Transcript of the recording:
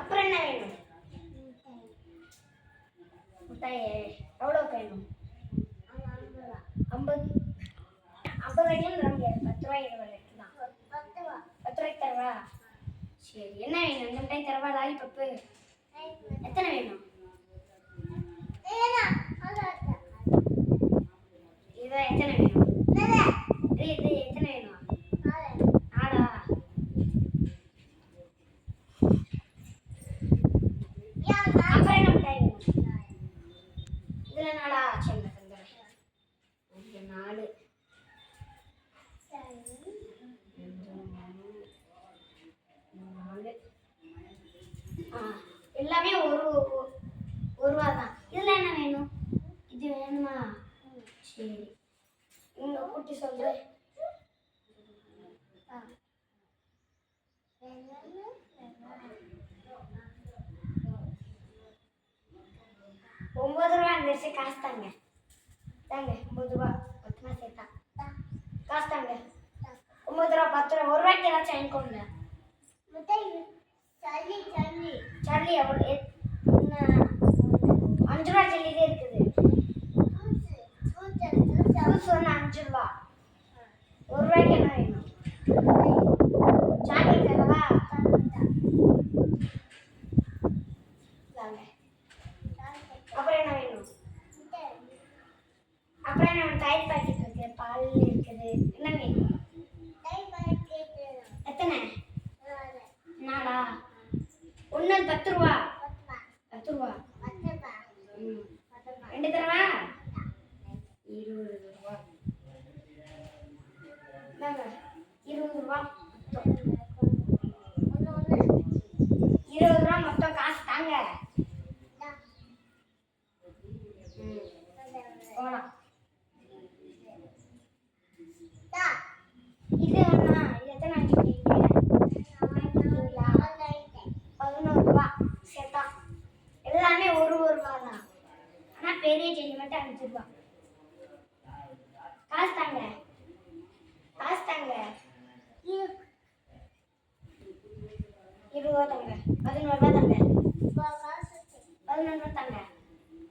அப்புறம் என்ன வேணும்? முட்டாய் எவ்வளோ வேணும்? 50. 50 ரூபாய்க்கு நமக்கு 10 ரூபாய் 20 ரூபாய்க்கு தான். 10 ரூபாய்க்கு தரவா? சரி, என்ன வேணும்? இந்த மிட்டாய் தரவா? லாலிபப்பு எத்தனை வேணும்? இது எத்தனை வேணும்? இது எத்தனை வேணும்? 4. அப்புறம் என்ன மிட்டாய் வேணும்? இதுல 4. சரி, தந்துடுறேன். 4. எல்லாமே ஒரு ரூபா தான். இதுல என்ன வேணும்? இது வேணுமா? சரி, உங்க குட்டி சொல்லு. 9 ரூபா இருந்துச்சு. காசு தாங்க. 9 ரூபா மொத்தமா சேர்த்தா. காசு தாங்க. 9 ரூபா 10 ரூபா 1 ரூபாய்க்கு ஏதாச்சும் வாங்கிக்கோங்க. சல்லி எவ்வளோ? 5 ரூபா சல்லிதே இருக்குது. சொன்ன 5 ரூபா. 1 ரூபாய்க்கு என்ன வேணும்? சாக்லேட் தரவா? அப்புறம் என்ன வேணும்? அப்புறம் என்ன வேணும்? தயிர் பாக்கெட் இருக்கு, பால் இருக்குது. என்ன வேணும்? எத்தனை? 4. ஒன்று 10 ரூபா. 10 ரூபா. 2 தரவா? 20 ரூபா. 20 ரூபா. 20 ரூபா மொத்தம். காசு தாங்க. போலாம். இது வேணா? இது எத்தனை வாங்கிட்டீங்க? 11 ரூபா சேர்த்தா. எல்லாமே ஒரு ரூபா தான். ஆனா பெரிய செடி மட்டும் 5 ரூபா. காசு தாங்க. காசு தாங்க. 20 ரூபா தாங்க. 11 ரூபா தாங்க. 11 ரூபா தாங்க.